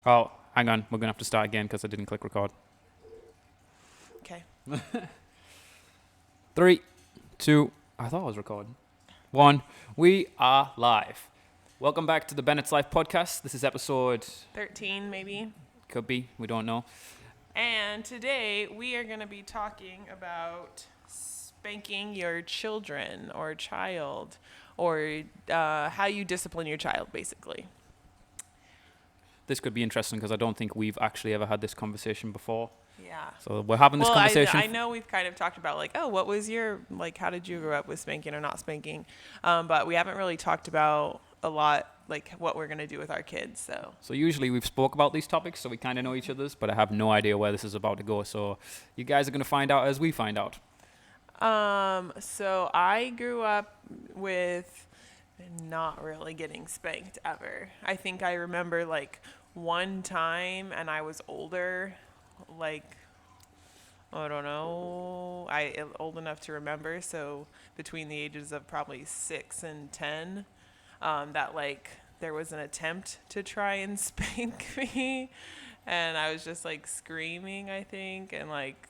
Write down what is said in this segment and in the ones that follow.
Oh, hang on. We're going to have to start again because I didn't click record. Okay. 3, 2, I thought I was recording. 1, we are live. Welcome back to the Bennetts Life podcast. This is episode 13 maybe. Could be, we don't know. And today we are going to be talking about spanking your children or child or how you discipline your child, basically. This could be interesting because I don't think we've actually ever had this conversation before. Yeah. So we're having this conversation. I know we've kind of talked about like, oh, what was your, like, how did you grow up with spanking or not spanking? But we haven't really talked about a lot, like what we're going to do with our kids. So usually we've spoke about these topics, so we kind of know each other's, but I have no idea where this is about to go. So you guys are going to find out as we find out. So I grew up with not really getting spanked ever. I think I remember like one time, and I was older, like, I don't know, old enough to remember, so between the ages of probably 6 and 10, that like there was an attempt to try and spank me, and I was just like screaming, I think, and like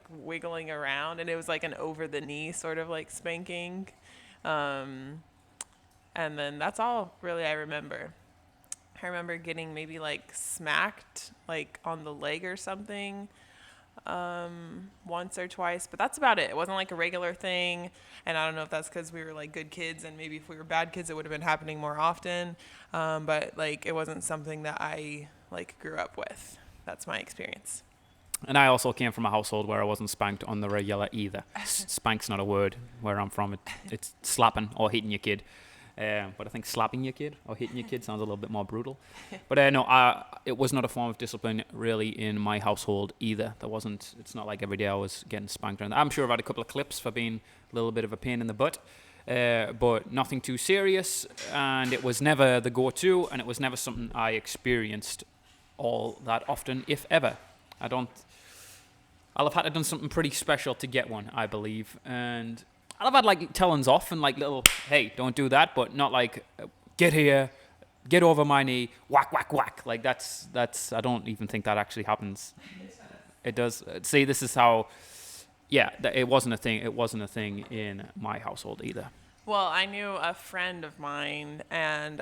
wiggling around, and it was like an over the knee sort of like spanking, and then that's all really I remember. I remember getting maybe like smacked like on the leg or something once or twice, but that's about it. It wasn't like a regular thing, and I don't know if that's because we were like good kids, and maybe if we were bad kids it would have been happening more often, but like it wasn't something that I like grew up with. That's my experience. And I also came from a household where I wasn't spanked on the regular either. Spank's not a word where I'm from. It's slapping or hitting your kid. But I think slapping your kid or hitting your kid sounds a little bit more brutal. But no, it was not a form of discipline really in my household either. It's not like every day I was getting spanked. I'm sure I've had a couple of clips for being a little bit of a pain in the butt. But nothing too serious. And it was never the go-to, and it was never something I experienced all that often, if ever. I'll have had to done something pretty special to get one, I believe. And I'll have had like tellings off and like little, hey, don't do that, but not like, get here, get over my knee, whack, whack, whack. Like that's. I don't even think that actually happens. It does. See, this is how. Yeah, it wasn't a thing. It wasn't a thing in my household either. Well, I knew a friend of mine, and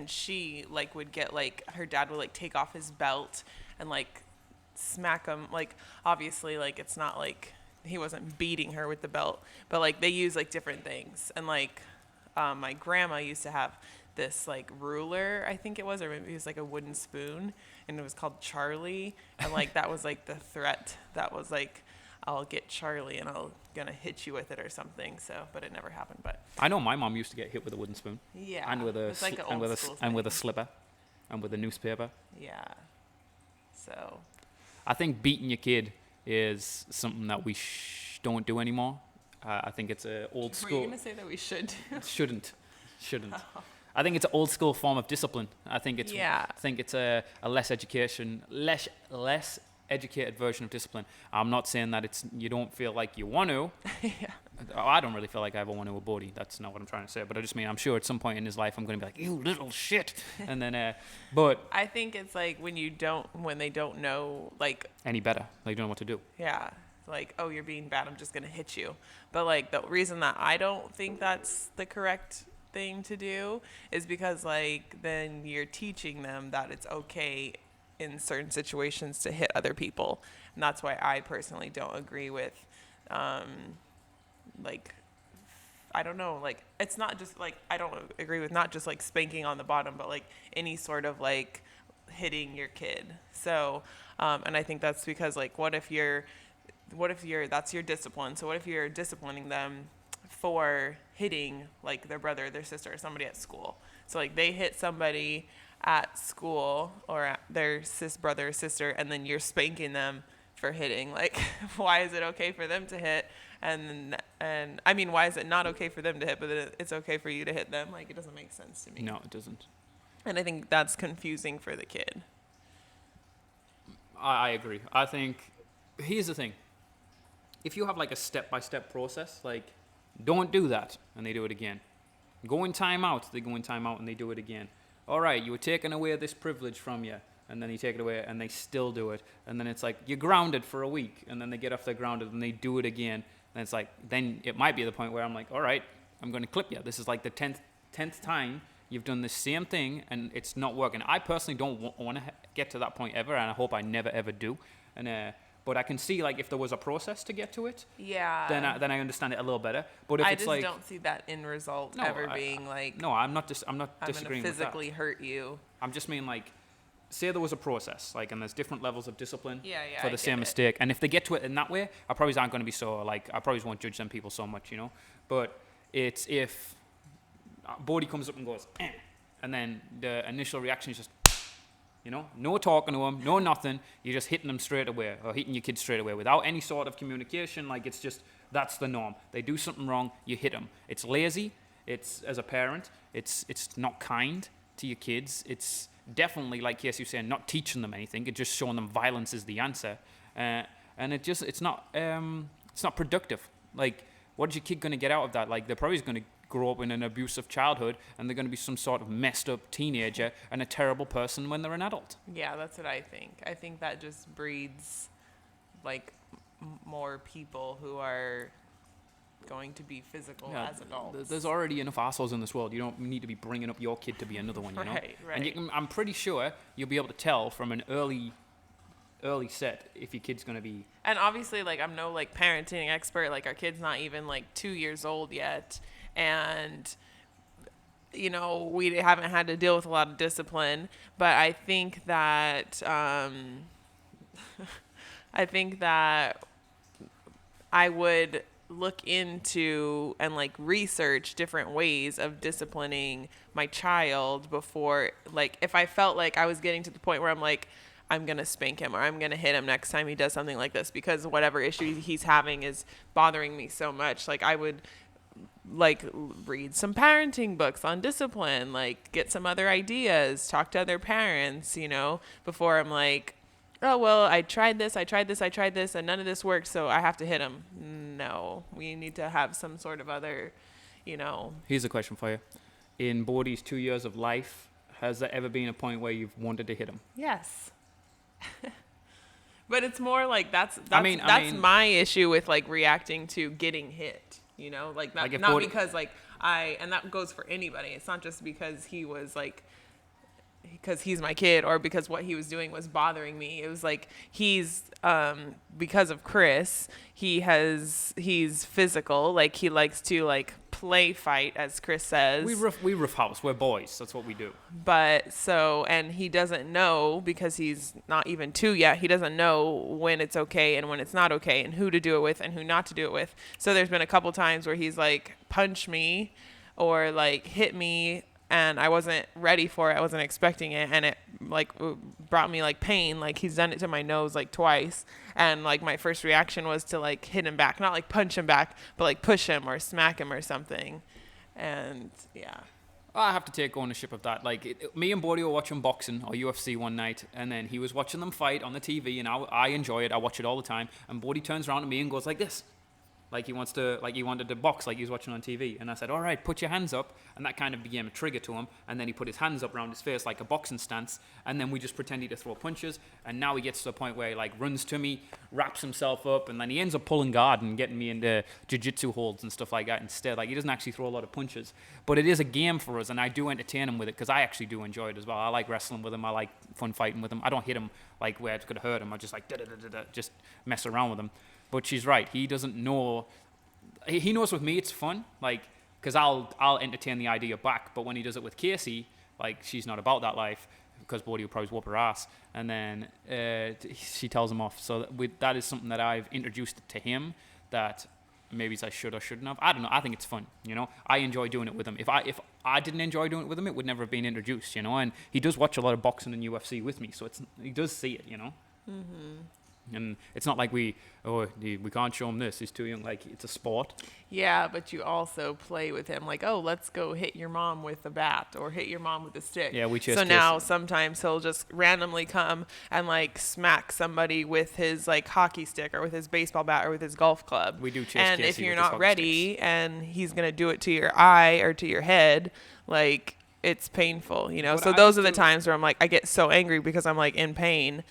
she like would get like her dad would like take off his belt and like smack him. Like obviously, like it's not like he wasn't beating her with the belt, but like they use like different things. And like my grandma used to have this like ruler, I think it was, or maybe it was like a wooden spoon, and it was called Charlie. And like that was like the threat. That was like, I'll get Charlie and I'll gonna hit you with it or something. So, but it never happened. But I know my mom used to get hit with a wooden spoon. yeah, And with it's like an and old with a school and with a thing. slipper, and with a newspaper. Yeah. So. I think beating your kid is something that we don't do anymore. I think it's an old school. Were you gonna say that we should do? Shouldn't. I think it's an old school form of discipline. I think it's. Yeah. I think it's a less educated version of discipline. I'm not saying that you don't feel like you want to. Yeah. I don't really feel like I ever want to with Bodhi. That's not what I'm trying to say. But I just mean I'm sure at some point in his life I'm going to be like, you little shit. And then, but I think it's like when they don't know, like, any better. They don't know what to do. yeah, like, oh, you're being bad, I'm just going to hit you. But like the reason that I don't think that's the correct thing to do is because like then you're teaching them that it's okay in certain situations to hit other people. And that's why I personally don't agree with, like, I don't know, like, it's not just like, I don't agree with not just like spanking on the bottom, but like any sort of like hitting your kid. So, and I think that's because like, what if that's your discipline. So what if you're disciplining them for hitting like their brother, their sister, or somebody at school? So like they hit somebody at school or at their brother or sister, and then you're spanking them for hitting. Like, why is it okay for them to hit? And I mean, why is it not okay for them to hit, but it's okay for you to hit them? Like, it doesn't make sense to me. No, it doesn't. And I think that's confusing for the kid. I agree. I think, here's the thing. If you have like a step-by-step process, like, don't do that, and they do it again. Go in timeout, they go in timeout, and they do it again. All right, you were taking away this privilege from you. and then you take it away, and they still do it, and then it's like you're grounded for a week, and then they get off their grounded, and they do it again, and it's like then it might be the point where I'm like, all right, I'm going to clip you. This is like the 10th time you've done the same thing, and it's not working. I personally don't want to get to that point ever, and I hope I never ever do. And but I can see like if there was a process to get to it, then I understand it a little better. But if I it's just like, don't see that end result ever being like, no, I'm not disagreeing with that. I'm gonna physically hurt you. I'm just mean like, say there was a process, like, and there's different levels of discipline for I the same mistake, and if they get to it in that way, I probably aren't going to be so like, I probably won't judge them people so much, you know. But it's if Bodhi comes up and goes, and then the initial reaction is just, you know, no talking to them, no nothing. You're just hitting them straight away, or hitting your kids straight away without any sort of communication. Like, it's just, that's the norm. They do something wrong, you hit them. It's lazy. It's, as a parent, it's not kind to your kids. It's definitely, like Casey was saying, not teaching them anything. It's just showing them violence is the answer. And it's not productive. Like, what is your kid going to get out of that? Like, they're probably going to grow up in an abusive childhood, and they're going to be some sort of messed up teenager and a terrible person when they're an adult. Yeah, that's what I think. I think that just breeds like more people who are going to be physical as adults. There's already enough assholes in this world. You don't need to be bringing up your kid to be another one, you know? Right. And I'm pretty sure you'll be able to tell from an early set if your kid's going to be... And obviously, like, I'm no, like, parenting expert. Like, our kid's not even, like, 2 years old yet. And, you know, we haven't had to deal with a lot of discipline. But I think that... I think that I would look into and like research different ways of disciplining my child before, like, if I felt like I was getting to the point where I'm like, I'm going to spank him or I'm going to hit him next time he does something like this because whatever issue he's having is bothering me so much. Like, I would like read some parenting books on discipline, like get some other ideas, talk to other parents, you know, before I'm like, oh, well, I tried this, and none of this worked, so I have to hit him. No, we need to have some sort of other, you know. Here's a question for you. In Bodhi's 2 years of life, has there ever been a point where you've wanted to hit him? Yes. But it's more like that's my issue with like reacting to getting hit, you know, like not Bodhi, because like and that goes for anybody. It's not just because he was like, because he's my kid or because what he was doing was bothering me. It was like he's because of Chris, he's physical, like he likes to like play fight, as Chris says. We rough house. We're boys. That's what we do. But so, and he doesn't know because he's not even 2 yet. He doesn't know when it's okay and when it's not okay and who to do it with and who not to do it with. So there's been a couple times where he's like punch me or like hit me and I wasn't ready for it. I wasn't expecting it. And it like brought me like pain. Like he's done it to my nose like twice. And like my first reaction was to like hit him back, not like punch him back, but like push him or smack him or something. And yeah. I have to take ownership of that. Like me and Bodhi were watching boxing or UFC one night, and then he was watching them fight on the TV, and I enjoy it. I watch it all the time. And Bodhi turns around to me and goes like this. Like he wanted to box like he was watching on TV. And I said, all right, put your hands up. And that kind of became a trigger to him. And then he put his hands up around his face like a boxing stance. And then we just pretended to throw punches. And now he gets to the point where he like runs to me, wraps himself up, and then he ends up pulling guard and getting me into jiu-jitsu holds and stuff like that instead. Like he doesn't actually throw a lot of punches. But it is a game for us, and I do entertain him with it because I actually do enjoy it as well. I like wrestling with him. I like fun fighting with him. I don't hit him like where it's going to hurt him. I just like just mess around with him. But she's right. He doesn't know. He knows with me it's fun, like, because I'll entertain the idea back. But when he does it with Casey, like, she's not about that life because Bodhi will probably whoop her ass. And then she tells him off. So that is something that I've introduced to him that maybe I should or shouldn't have. I don't know. I think it's fun, you know. I enjoy doing it with him. If I didn't enjoy doing it with him, it would never have been introduced, you know. And he does watch a lot of boxing and UFC with me, so he does see it, you know. Mm-hmm. And it's not like we can't show him this. He's too young. Like, it's a sport. Yeah, but you also play with him. Like, oh, let's go hit your mom with a bat or hit your mom with a stick. Yeah, we chase. So now sometimes he'll just randomly come and like smack somebody with his like hockey stick or with his baseball bat or with his golf club. We do chase. And Casey if you're with not ready and he's gonna do it to your eye or to your head, like, it's painful, you know. But So I those are the do- times where I'm like, I get so angry because I'm like in pain,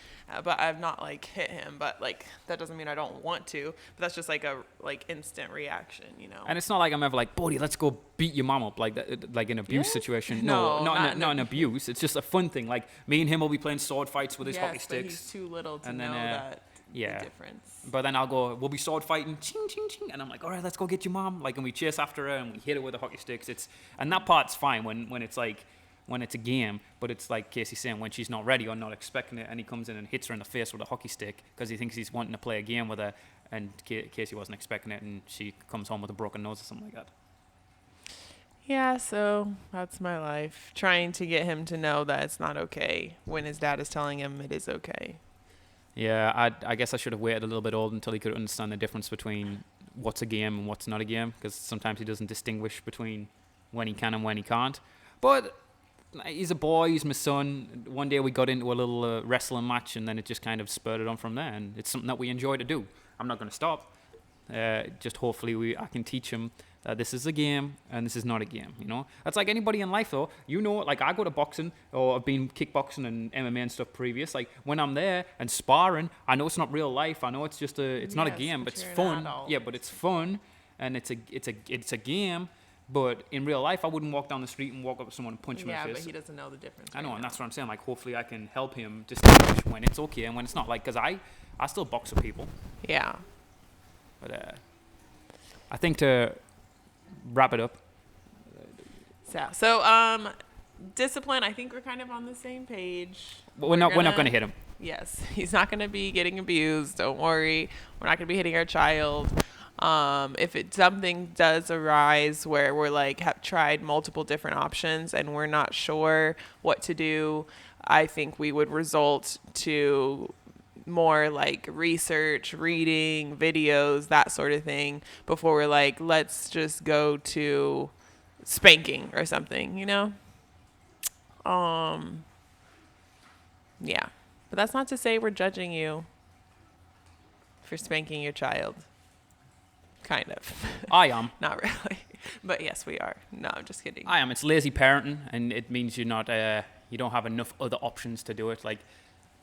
but I've not like hit him. But like that doesn't mean I don't want to. But that's just like a like instant reaction, you know. And it's not like I'm ever like, Bodhi, let's go beat your mom up, like that, like an abuse Yes? situation. No, Not an abuse. It's just a fun thing. Like me and him will be playing sword fights with his hockey Yes, but sticks. he's too little to and know then, that yeah. the difference. But then we'll be sword fighting, ching, ching, ching, and I'm like, all right, let's go get your mom. Like, and we chase after her and we hit her with the hockey sticks. And that part's fine when it's like, when it's a game, but it's like Casey's saying, when she's not ready or not expecting it, and he comes in and hits her in the face with a hockey stick because he thinks he's wanting to play a game with her, and Casey wasn't expecting it, and she comes home with a broken nose or something like that. Yeah, so that's my life. Trying to get him to know that it's not okay when his dad is telling him it is okay. Yeah, I guess I should have waited a little bit old until he could understand the difference between what's a game and what's not a game, because sometimes he doesn't distinguish between when he can and when he can't. But he's a boy, he's my son. One day we got into a little wrestling match, and then it just kind of spurred on from there, and it's something that we enjoy to do. I'm not going to stop. Just hopefully I can teach him that this is a game and this is not a game, you know? That's like anybody in life, though. You know, like I go to boxing, or I've been kickboxing and MMA and stuff previous. Like when I'm there and sparring, I know it's not real life. I know it's just it's not a Yes, game, but but it's you're an fun. adult. Yeah, but it's fun, and it's a game. But in real life, I wouldn't walk down the street and walk up to someone and punch him in Yeah, the but face. he doesn't know the difference. I know, right and now. that's what I'm saying. Like, hopefully I can help him distinguish when it's okay and when it's not. Like, because I still box with people. Yeah. But I think to wrap it up, So, discipline, I think we're kind of on the same page. we're not going to hit him. Yes, he's not going to be getting abused. Don't worry. We're not going to be hitting our child. If something does arise where we're like have tried multiple different options and we're not sure what to do, I think we would result to more like research, reading, videos, that sort of thing before we're like, let's just go to spanking or something, you know? Yeah. But that's not to say we're judging you for spanking your child. Kind of. I am. Not really. But yes, we are. No, I'm just kidding. I am. It's lazy parenting, and it means you're not. You don't have enough other options to do it. Like,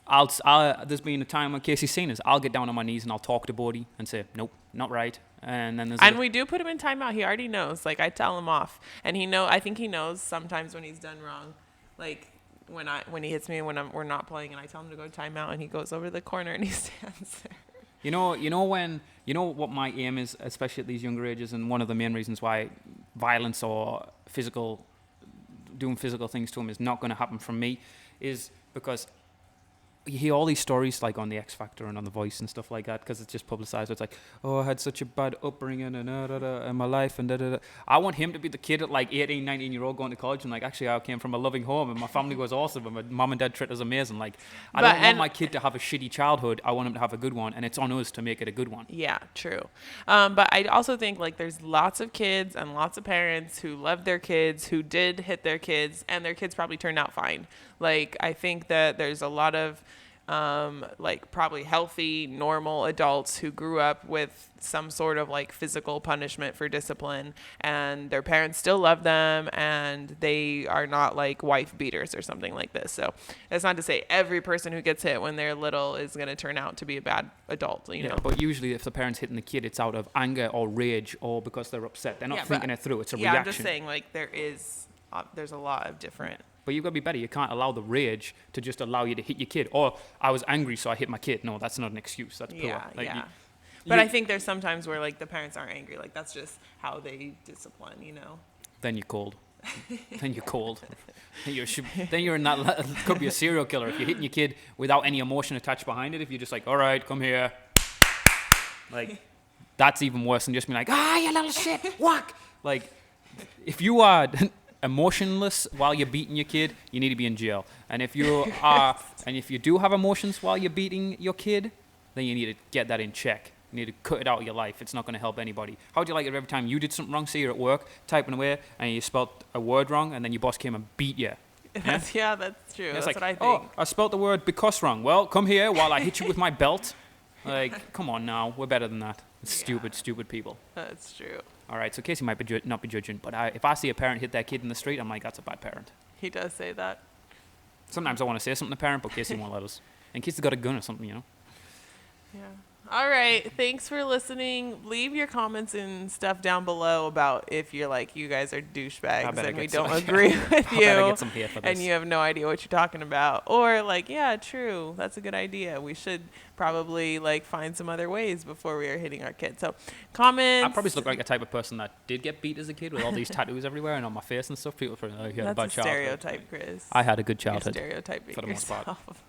there's been a time when Casey's seen us. I'll get down on my knees and I'll talk to Bodhi and say, nope, not right. And then And we do put him in timeout. He already knows. Like, I tell him off, and I think he knows sometimes when he's done wrong. Like when he hits me when we're not playing, and I tell him to go to timeout, and he goes over to the corner and he stands there. You know what my aim is, especially at these younger ages, and one of the main reasons why violence or doing physical things to him is not going to happen from me, is because you hear all these stories like on the X Factor and on The Voice and stuff like that, because it's just publicized. It's like, oh, I had such a bad upbringing and in my life and da. I want him to be the kid at like 18, 19-year-old going to college and like, actually, I came from a loving home and my family was awesome and my mom and dad treated us amazing. Like, I don't want my kid to have a shitty childhood. I want him to have a good one, and it's on us to make it a good one. Yeah, true. But I also think like there's lots of kids and lots of parents who love their kids, who did hit their kids, and their kids probably turned out fine. Like, I think that there's a lot of like probably healthy, normal adults who grew up with some sort of like physical punishment for discipline, and their parents still love them, and they are not like wife beaters or something like this. So that's not to say every person who gets hit when they're little is going to turn out to be a bad adult, you know. But usually if the parent's hitting the kid, it's out of anger or rage or because they're upset. They're not thinking it through. It's a reaction. I'm just saying, like, there's a lot of different. But you've got to be better. You can't allow the rage to just allow you to hit your kid. Or I was angry, so I hit my kid. No, that's not an excuse. That's poor. Yeah. But I think there's sometimes where like the parents aren't angry. Like, that's just how they discipline, you know. Then you're cold. Then you're cold. Then you're in that. Could be a serial killer if you're hitting your kid without any emotion attached behind it. If you're just like, all right, come here. Like, that's even worse than just being like, you little shit, whack. Like, if you are emotionless while you're beating your kid, you need to be in jail. And if you are, and if you do have emotions while you're beating your kid, then you need to get that in check. You need to cut it out of your life. It's not going to help anybody. How'd you like it every time you did something wrong? Say you're at work, typing away, and you spelled a word wrong, and then your boss came and beat you. That's true. That's like, what I think. Oh, I spelled the word because wrong. Well, come here while I hit you with my belt. Like, come on now. We're better than that. It's stupid people. That's true. All right, so Casey might be not be judging, but if I see a parent hit their kid in the street, I'm like, that's a bad parent. He does say that. Sometimes I want to say something to parent, but Casey won't let us. And Casey's got a gun or something, you know. Yeah. All right. Thanks for listening. Leave your comments and stuff down below about if you're like, you guys are douchebags and we don't agree with you. Get some hate for this. And you have no idea what you're talking about. Or like, yeah, true. That's a good idea. We should probably like find some other ways before we are hitting our kids. So comments. I probably look like a type of person that did get beat as a kid with all these tattoos everywhere and on my face and stuff. People think, oh, you had a bad That's a childhood. stereotype, Chris. I had a good childhood. You're stereotyping for the most part. yourself.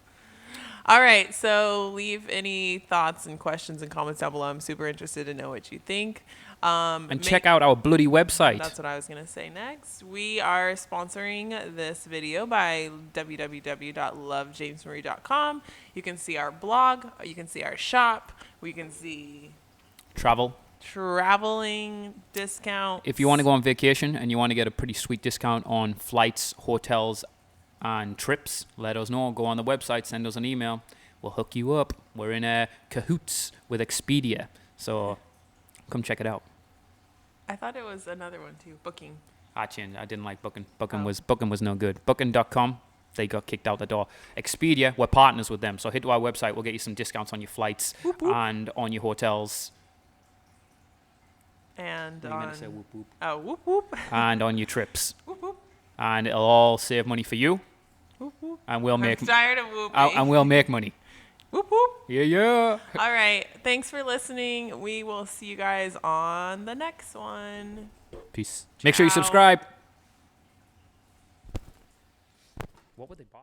All right, so leave any thoughts and questions and comments down below. I'm super interested to know what you think. And check out our bloody website. That's what I was going to say next. We are sponsoring this video by www.lovejamesmarie.com. You can see our blog. You can see our shop. We can see traveling discount. If you want to go on vacation and you want to get a pretty sweet discount on flights, hotels, and trips, let us know. Go on the website, send us an email. We'll hook you up. We're in a cahoots with Expedia. So come check it out. I thought it was another one too, Booking. I changed. I didn't like Booking. Booking was no good. Booking.com, they got kicked out the door. Expedia, we're partners with them. So hit to our website. We'll get you some discounts on your flights whoop, whoop. and on your hotels. And You're gonna say whoop, whoop. Oh, whoop, whoop. And on your trips. Whoop, whoop. And it'll all save money for you. Whoop, whoop. And we'll make I'm tired of whooping. And we'll make money. Whoop, whoop. Yeah. All right. Thanks for listening. We will see you guys on the next one. Peace. Make sure you subscribe. What would they buy?